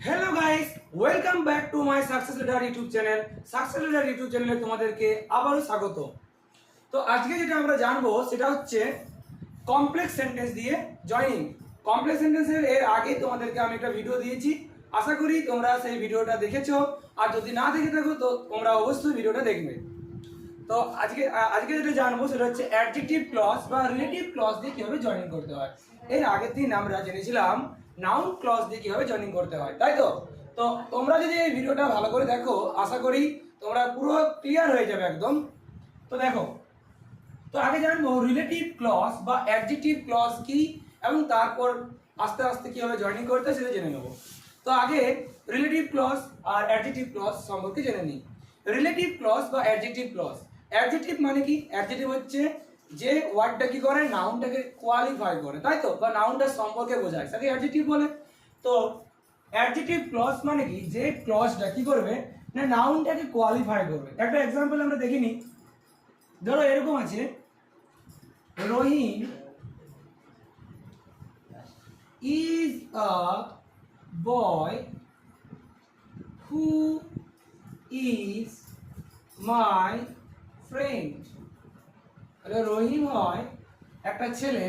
Hello guys, welcome back to my success letter YouTube channel. Success letter YouTube চ্যানেলে তোমাদেরকে আবারও স্বাগত। তো আজকে যেটা আমরা জানবো সেটা হচ্ছে কমপ্লেক্স সেন্টেন্স দিয়ে জয়নিং। কমপ্লেক্স সেন্টেন্সের এর আগে তোমাদেরকে আমি একটা ভিডিও দিয়েছি, আশা করি তোমরা সেই ভিডিওটা দেখেছো। আর যদি না দেখে থাকো তো তোমরা অবশ্যই ভিডিওটা দেখবে। তো আজকে যেটা জানবো সেটা হচ্ছে অ্যাডজেক্টিভ ক্লজ বা রিলেটিভ ক্লজ দিয়ে কিভাবে জয়েনিং করতে হয়। এর আগের দিন আমরা জেনেছিলাম নাউন ক্লজ দিয়ে কিভাবে জয়েনিং করতে হয়, তাই তো? তো তোমরা যদি এই ভিডিওটা ভালো করে দেখো, আশা করি তোমরা পুরো ক্লিয়ার হয়ে যাবে একদম। তো দেখো, তো আগে জানবো রিলেটিভ ক্লজ বা অ্যাডজেক্টিভ ক্লজ কি, এবং তারপর আস্তে আস্তে কিভাবে জয়েনিং করতে হয় সেটা জেনে নেবো। তো আগে রিলেটিভ ক্লজ আর অ্যাডজেক্টিভ ক্লজ সম্পর্কে জেনে নিই। রিলেটিভ ক্লজ বা অ্যাডজেক্টিভ ক্লজ, অ্যাডজেক্টিভ মানে কি? অ্যাডজেক্টিভ হচ্ছে যে ওয়ার্ডটা কি করে, নাউনটাকে কোয়ালিফাই করে, তাই তো, বা নাউনটার সম্পর্কে বোঝায়, তাকে অ্যাডজেক্টিভ বলে। তো অ্যাডজেক্টিভ ক্লজ মানে কি? যে ক্লজটা কি করবে না, নাউনটাকে কোয়ালিফাই করবে। একটা এক্সাম্পল আমরা দেখিনি। ধরো এরকম আছে, রহিম is a boy who is my friend. রহিম হয় একটা ছেলে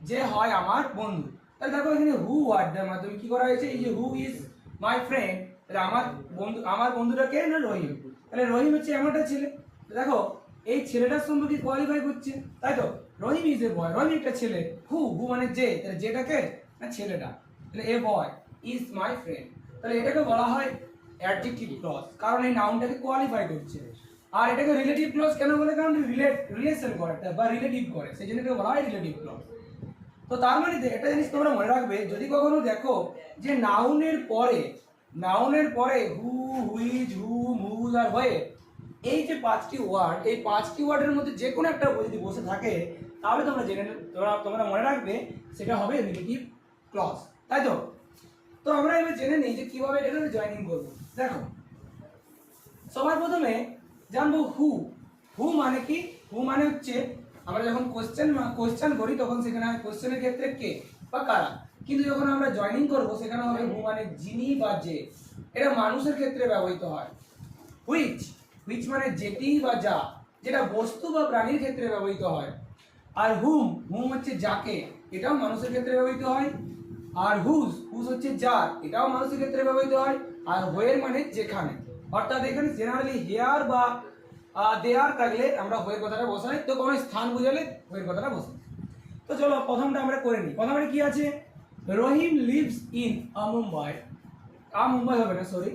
যে হয় আমার বন্ধু। তাহলে দেখো এখানে হু ওয়ার্ডের মাধ্যমে কি করা হয়েছে, এই যে হু ইজ মাই ফ্রেন্ড, তাহলে আমার বন্ধুটা কে না, রহিম। তাহলে রহিম হচ্ছে এমন একটা ছেলে। দেখো এই ছেলেটার সম্পর্কে কোয়ালিফাই করছে, তাই তো। রহিম ইজ এ বয়, রহিম একটা ছেলে। হু মানে যে, তাহলে যেটাকে না ছেলেটা, তাহলে এ বয় ইজ মাই ফ্রেন্ড। তাহলে এটাকে বলা হয় অ্যাডজেক্টিভ ক্লজ, কারণ এই নাউনটাকে কোয়ালিফাই করছে। আর এটাকে রিলেটিভ ক্লজ কেন বলে? কারণ রিলেশন করে বা রিলেটিভ করে, সেই জন্য এটাকে বলা হয় রিলেটিভ ক্লজ। তো তার মানে একটা জিনিস তোমরা মনে রাখবে, যদি কখনো দেখো যে নাউনের পরে হু, হুইজ, হুম, হুজ আর হয়ে, এই যে পাঁচটি ওয়ার্ড, এই পাঁচটি ওয়ার্ডের মধ্যে যে কোনো একটা যদি বসে থাকে, তাহলে তোমরা মনে রাখবে সেটা হবে রিলেটিভ ক্লজ, তাই তো। তো আমরা এবার জেনে নিই যে কিভাবে এটাকে জয়েনিং করবো। দেখো, সবার প্রথমে জানবো হু। হু মানে কি? হু মানে হচ্ছে আমরা যখন কোশ্চেন করি তখন সেখানে কোশ্চেনের ক্ষেত্রে কে বা কারা, কিন্তু যখন আমরা জয়েনিং করব সেখানে হবে হু মানে যিনি বা যে। এটা মানুষের ক্ষেত্রে ব্যবহৃত হয়। হুইচ মানে যেটি বা যা, যেটা বস্তু বা প্রাণীর ক্ষেত্রে ব্যবহৃত হয়। আর হুম হচ্ছে যাকে, এটাও মানুষের ক্ষেত্রে ব্যবহৃত হয়। আর হুজ হচ্ছে যার, এটাও মানুষের ক্ষেত্রে ব্যবহৃত হয়। আর হোয়ের মানে যেখানে, অর্থাৎ এখানে জেনারেলি হেয়ার বা দেয়ার থাকলে আমরা হোয়ের কথাটা বসাই, তো কোনো স্থান বুঝালে হোয়ের কথাটা বসাই। তো চলো প্রথমটা আমরা করে নিই। প্রথমে কি আছে, রহিম লিভস ইন মুম্বাই। মুম্বাই হবে না, sorry.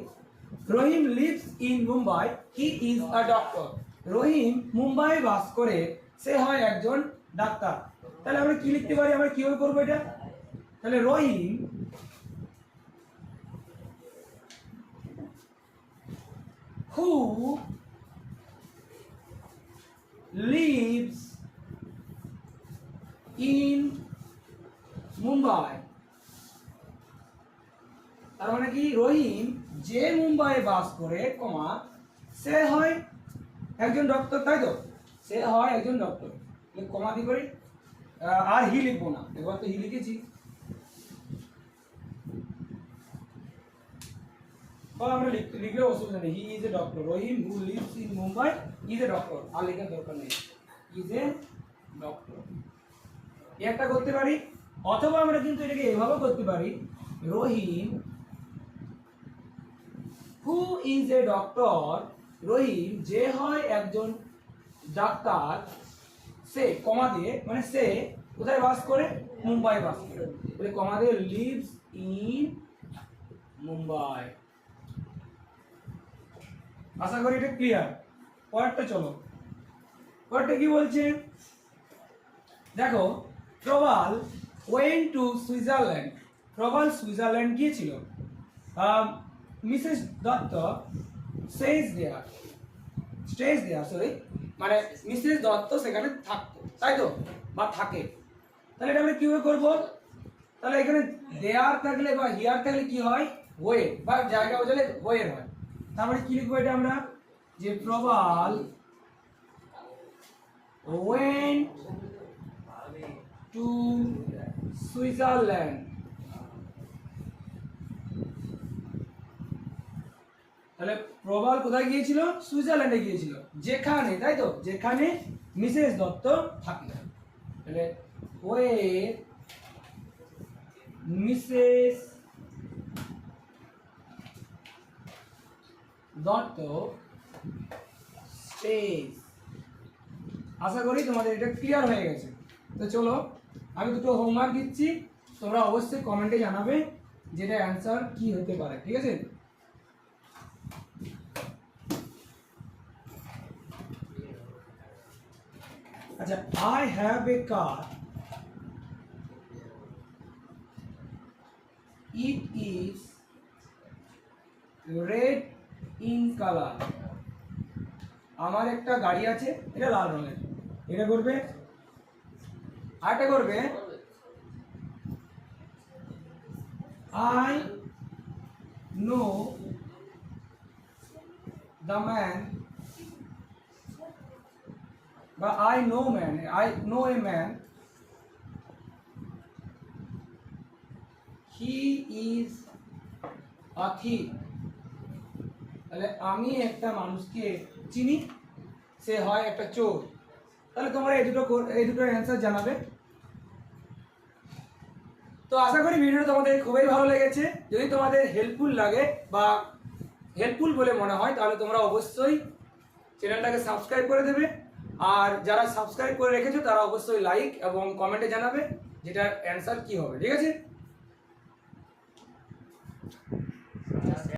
Rahim lives in Mumbai, he is a doctor. Rahim Mumbai বাস করে, সে হয় একজন ডাক্তার। তাহলে আমরা কি লিখতে পারি, আমরা কিভাবে করবো এটা? তাহলে রহিম who lives in মুম্বাই। তার মানে কি, রহিম যে মুম্বাই বাস করে, কমা সে হয় একজন ডক্টর, তাই তো, সে হয় একজন ডক্টর। কমা দিয়ে করি, আর হি লিখবো না, এবার তো হি লিখেছি। আমরা লিখলে অসুবিধা নেই, he is a doctor. Rahim who lives in Mumbai is a doctor, আর লেখার দরকার নেই, ইজ এ ডক্টর। একটা করতে পারি, অথবা আমরা কিন্তু এটাকে এভাবে করতে পারি, রহিম হু ইজ এ ডক্টর। রহিম যে হয় একজন ডাক্তার, সে কমা দিয়ে, মানে সে কোথায় বাস করে, মুম্বাই বাস করে, বলে কমা দিয়ে লিভস ইন মুম্বাই। আশা করি এটা ক্লিয়ার। পরেরটা চলো, পরেরটা কি বলছে দেখো, Prabal went to Switzerland. Prabal Switzerland গিয়েছিল। Mrs Dutta stayed there, sorry, মানে মিসেস দত্ত সেখানে থাকতো, তাই তো, বা থাকে। তাহলে এটা আমরা কিভাবে করবো? তাহলে এখানে দেয়ার থাকলে বা হিয়ার থাকলে কি হয়, ওয়ে বা জায়গা বোঝালে ওয়ের হয়। তারপরে কি লিখবো এটা আমরা, যে প্রবাল went to সুইজারল্যান্ড। তাহলে প্রবাল কোথায় গিয়েছিল? সুইজারল্যান্ডে গিয়েছিল। যেখানে, তাই তো, যেখানে মিসেস দত্ত থাকতেন। তাহলে ওয়ে মিসেস দত্ত স্টেজ। আশা করি তোমাদের এটা ক্লিয়ার হয়ে গেছে। তো চলো আমি দুটো হোমওয়ার্ক দিচ্ছি, তোমরা অবশ্যই কমেন্টে জানাবে যেটা অ্যান্সার কি হতে পারে, ঠিক আছে? আচ্ছা, I have a car, it is red in colour. আমার একটা গাড়ি আছে, এটা লাল রঙের। এটা করবে, আরেকটা করবে I know the man, but I know a man, he is a thief। তাহলে আমি একটা মানুষকে চিনি, সে হয় একটা চোর। তাহলে তোমরা এই দুটো অ্যান্সার জানাবে। তো আশা করি ভিডিওটা তোমাদের খুবই ভালো লেগেছে। যদি তোমাদের হেল্পফুল লাগে বা হেল্পফুল বলে মনে হয় তাহলে তোমরা অবশ্যই চ্যানেলটাকে সাবস্ক্রাইব করে দেবে। আর যারা সাবস্ক্রাইব করে রেখেছো তারা অবশ্যই লাইক এবং কমেন্টে জানাবে যেটার অ্যান্সার কি হবে, ঠিক আছে?